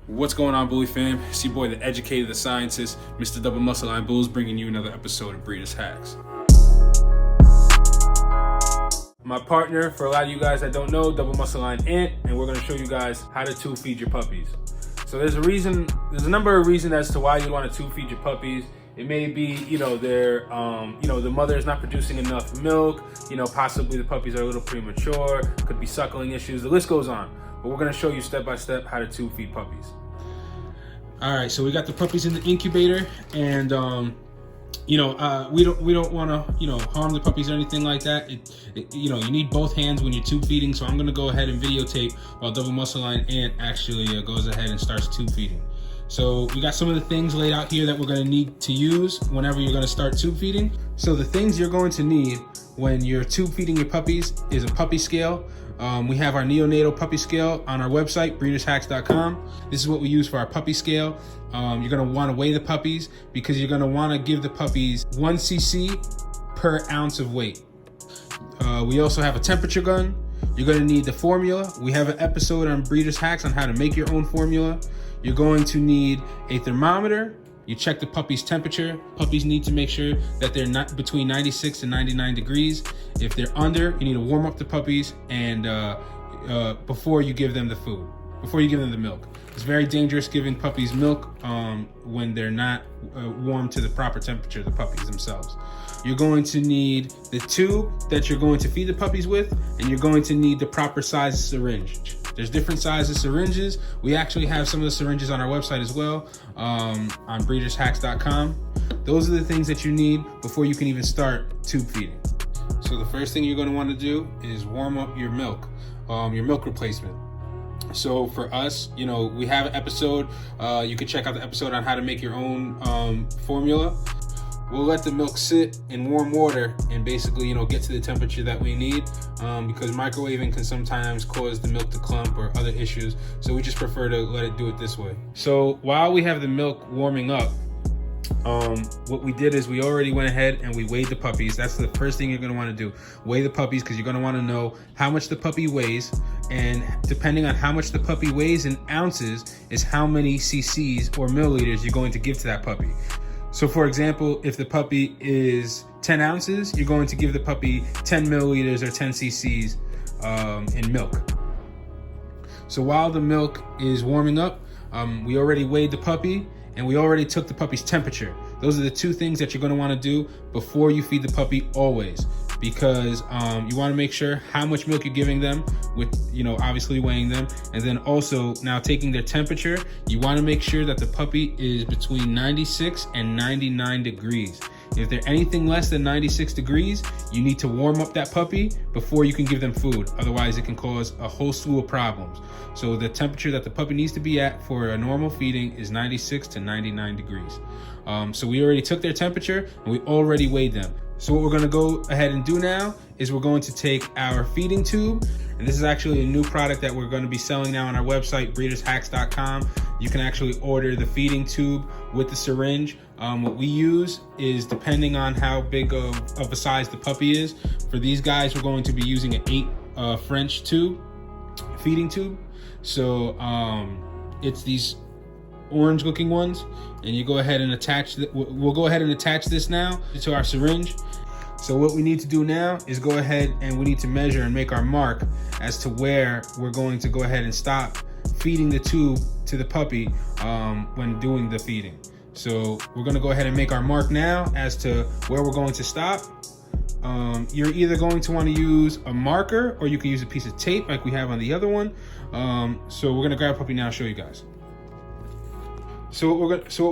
What's going on, Bully fam? It's your boy, the educated, the scientist, Mr. Double Muscle Line Bulls, bringing you another episode of Breeders' Hacks. My partner, for a lot of you guys that don't know, Double Muscle Line Ant, and we're going to show you guys how to tube feed your puppies. So there's a number of reasons as to why you want to tube feed your puppies. It may be, the mother is not producing enough milk, possibly the puppies are a little premature, could be suckling issues, the list goes on. But we're going to show you step by step how to tube feed puppies. All right, so we got the puppies in the incubator, and we don't want to harm the puppies or anything like that. You need both hands when you're tube feeding. So I'm going to go ahead and videotape while Double Muscle Line Ant actually goes ahead and starts tube feeding. So we got some of the things laid out here that we're going to need to use whenever you're going to start tube feeding. So the things you're going to need when you're tube feeding your puppies is a puppy scale. We have our neonatal puppy scale on our website, breedershacks.com. This is what we use for our puppy scale. You're going to want to weigh the puppies because you're going to want to give the puppies 1 cc per ounce of weight. We also have a temperature gun. You're going to need the formula. We have an episode on Breeders' Hacks on how to make your own formula. You're going to need a thermometer. You check the puppy's temperature. Puppies need to make sure that they're not between 96 and 99 degrees. If they're under, you need to warm up the puppies and before you give them the food, before you give them the milk. It's very dangerous giving puppies milk when they're not warm to the proper temperature, the puppies themselves. You're going to need the tube that you're going to feed the puppies with, and you're going to need the proper size syringe. There's different sizes syringes. We actually have some of the syringes on our website as well, on breedershacks.com. Those are the things that you need before you can even start tube feeding. So the first thing you're going to want to do is warm up your milk replacement. So for us, we have an episode. You can check out the episode on how to make your own formula. We'll let the milk sit in warm water and basically, get to the temperature that we need because microwaving can sometimes cause the milk to clump or other issues. So we just prefer to let it do it this way. So while we have the milk warming up, what we did is we already went ahead and we weighed the puppies. That's the first thing you're going to want to do. Weigh the puppies because you're going to want to know how much the puppy weighs. And depending on how much the puppy weighs in ounces is how many cc's or milliliters you're going to give to that puppy. So for example, if the puppy is 10 ounces, you're going to give the puppy 10 milliliters or 10 cc's in milk. So while the milk is warming up, we already weighed the puppy and we already took the puppy's temperature. Those are the two things that you're going to want to do before you feed the puppy always, because you want to make sure how much milk you're giving them with, obviously weighing them. And then also now taking their temperature, you want to make sure that the puppy is between 96 and 99 degrees. If they're anything less than 96 degrees, you need to warm up that puppy before you can give them food. Otherwise, it can cause a whole slew of problems. So the temperature that the puppy needs to be at for a normal feeding is 96 to 99 degrees. So we already took their temperature and we already weighed them. So what we're going to go ahead and do now is we're going to take our feeding tube, and this is actually a new product that we're going to be selling now on our website, breedershacks.com. You can actually order the feeding tube with the syringe. What we use is depending on how big of a size the puppy is. For these guys, we're going to be using an 8 French tube, feeding tube. So it's these orange looking ones, and you go ahead and attach we'll go ahead and attach this now to our syringe. So what we need to do now is go ahead and we need to measure and make our mark as to where we're going to go ahead and stop feeding the tube to the puppy when doing the feeding. So we're going to go ahead and make our mark now as to where we're going to stop. You're either going to want to use a marker or you can use a piece of tape like we have on the other one. So we're going to grab a puppy now and show you guys. So what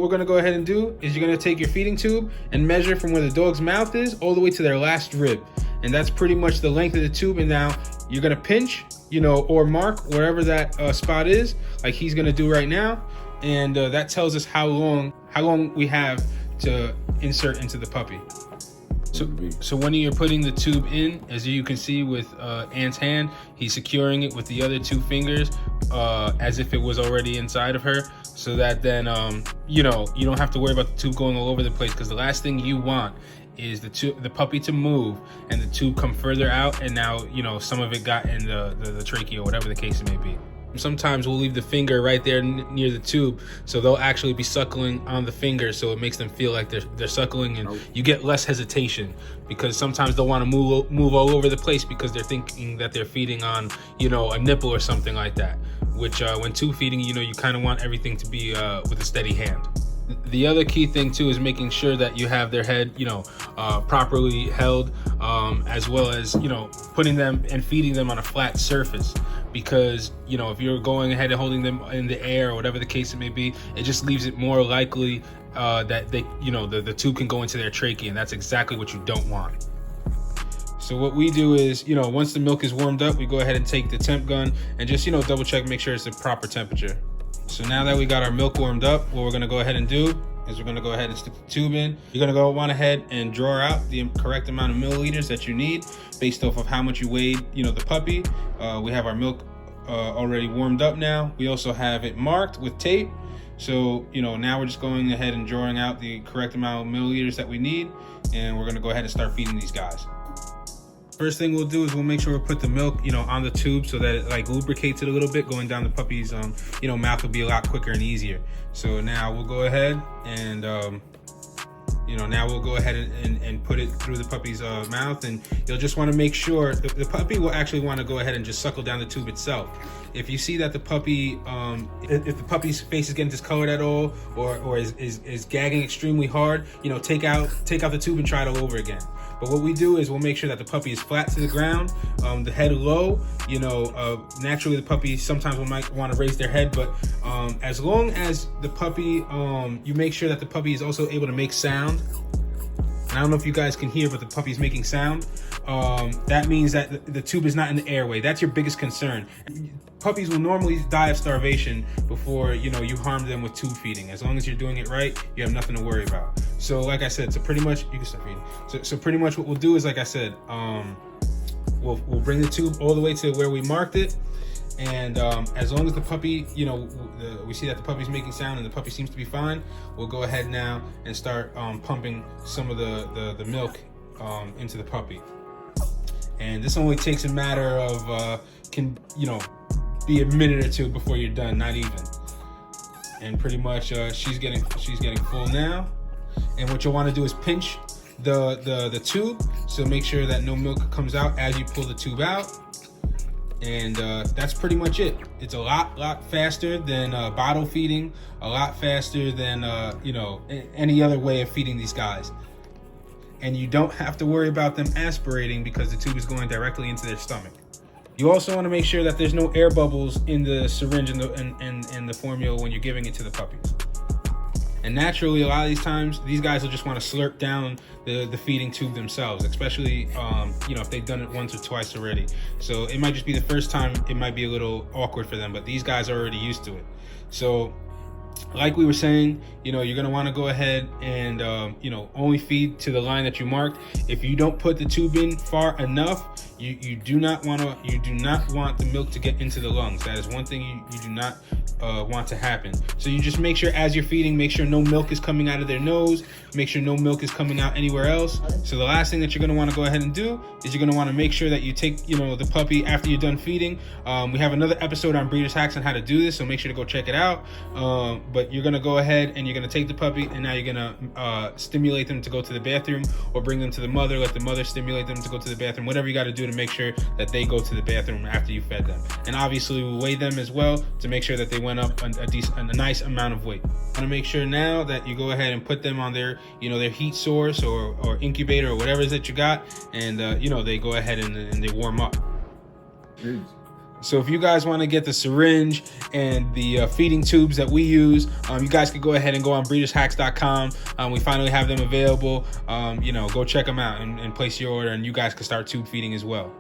we're going to go ahead and do is you're going to take your feeding tube and measure from where the dog's mouth is all the way to their last rib. And that's pretty much the length of the tube. And now you're going to pinch, or mark wherever that spot is, like he's going to do right now. And that tells us how long we have to insert into the puppy. So when you're putting the tube in, as you can see with Ant's hand, he's securing it with the other 2 fingers as if it was already inside of her, so that then you don't have to worry about the tube going all over the place, because the last thing you want is the puppy to move and the tube come further out, and now some of it got in the trachea or whatever the case may be. Sometimes we'll leave the finger right there near the tube, so they'll actually be suckling on the finger, so it makes them feel like they're suckling, and you get less hesitation, because sometimes they'll want to move all over the place because they're thinking that they're feeding on, you know, a nipple or something like that, which when tube feeding, you know, you kind of want everything to be with a steady hand. The other key thing too is making sure that you have their head, you know, properly held, as well as, you know, putting them and feeding them on a flat surface, because, you know, if you're going ahead and holding them in the air or whatever the case it may be, it just leaves it more likely that they, you know, the tube can go into their trachea, and that's exactly what you don't want. So what we do is, you know, once the milk is warmed up, we go ahead and take the temp gun and just, you know, double check, make sure it's the proper temperature. So now that we got our milk warmed up, what we're gonna go ahead and do is we're gonna go ahead and stick the tube in. You're gonna go on ahead and draw out the correct amount of milliliters that you need based off of how much you weighed, you know, the puppy. We have our milk already warmed up now. We also have it marked with tape. So, you know, now we're just going ahead and drawing out the correct amount of milliliters that we need, and we're gonna go ahead and start feeding these guys. First thing we'll do is we'll make sure we put the milk, you know, on the tube so that it like lubricates it a little bit. Going down the puppy's, you know, mouth will be a lot quicker and easier. So now we'll go ahead and, you know, now we'll go ahead and put it through the puppy's mouth, and you'll just want to make sure the puppy will actually want to go ahead and just suckle down the tube itself. If you see that the puppy, if the puppy's face is getting discolored at all, or is gagging extremely hard, you know, take out the tube and try it all over again. But what we do is we'll make sure that the puppy is flat to the ground, the head low. You know, naturally the puppy sometimes might want to raise their head, but as long as the puppy, you make sure that the puppy is also able to make sound. And I don't know if you guys can hear, but the puppy's making sound. That means that the tube is not in the airway. That's your biggest concern. Puppies will normally die of starvation before, you know, you harm them with tube feeding. As long as you're doing it right, you have nothing to worry about. So like I said, so pretty much, you can start feeding. So pretty much what we'll do is, like I said, we'll bring the tube all the way to where we marked it. And as long as the puppy, you know, we see that the puppy's making sound and the puppy seems to be fine, we'll go ahead now and start pumping some of the milk into the puppy. And this only takes a matter of, you know, be a minute or two before you're done, not even. And pretty much she's getting full now. And what you'll want to do is pinch the tube, so make sure that no milk comes out as you pull the tube out. And that's pretty much it. It's a lot faster than bottle feeding, a lot faster than you know, any other way of feeding these guys. And you don't have to worry about them aspirating because the tube is going directly into their stomach. You also want to make sure that there's no air bubbles in the syringe and the formula when you're giving it to the puppies. And naturally, a lot of these times, these guys will just want to slurp down the feeding tube themselves, especially, you know, if they've done it once or twice already. So it might just be the first time, it might be a little awkward for them, but these guys are already used to it. So like we were saying, you know, you're going to want to go ahead and, you know, only feed to the line that you marked. If you don't put the tube in far enough, you do not want the milk to get into the lungs. That is one thing you do not want to happen. So you just make sure as you're feeding, make sure no milk is coming out of their nose, make sure no milk is coming out anywhere else. So the last thing that you're going to want to go ahead and do is you're going to want to make sure that you take, you know, the puppy after you're done feeding. We have another episode on breeders hacks on how to do this, so make sure to go check it out. But you're going to go ahead and you're going to take the puppy, and now you're going to stimulate them to go to the bathroom, or bring them to the mother, let the mother stimulate them to go to the bathroom, whatever you got to do to make sure that they go to the bathroom after you fed them. And obviously we weigh them as well to make sure that they went up a nice amount of weight. Want to make sure now that you go ahead and put them on their, you know, their heat source or incubator or whatever it is that you got, and you know, they go ahead and they warm up. Jeez. So if you guys want to get the syringe and the feeding tubes that we use, you guys can go ahead and go on breedershacks.com. We finally have them available. You know, go check them out and place your order, and you guys can start tube feeding as well.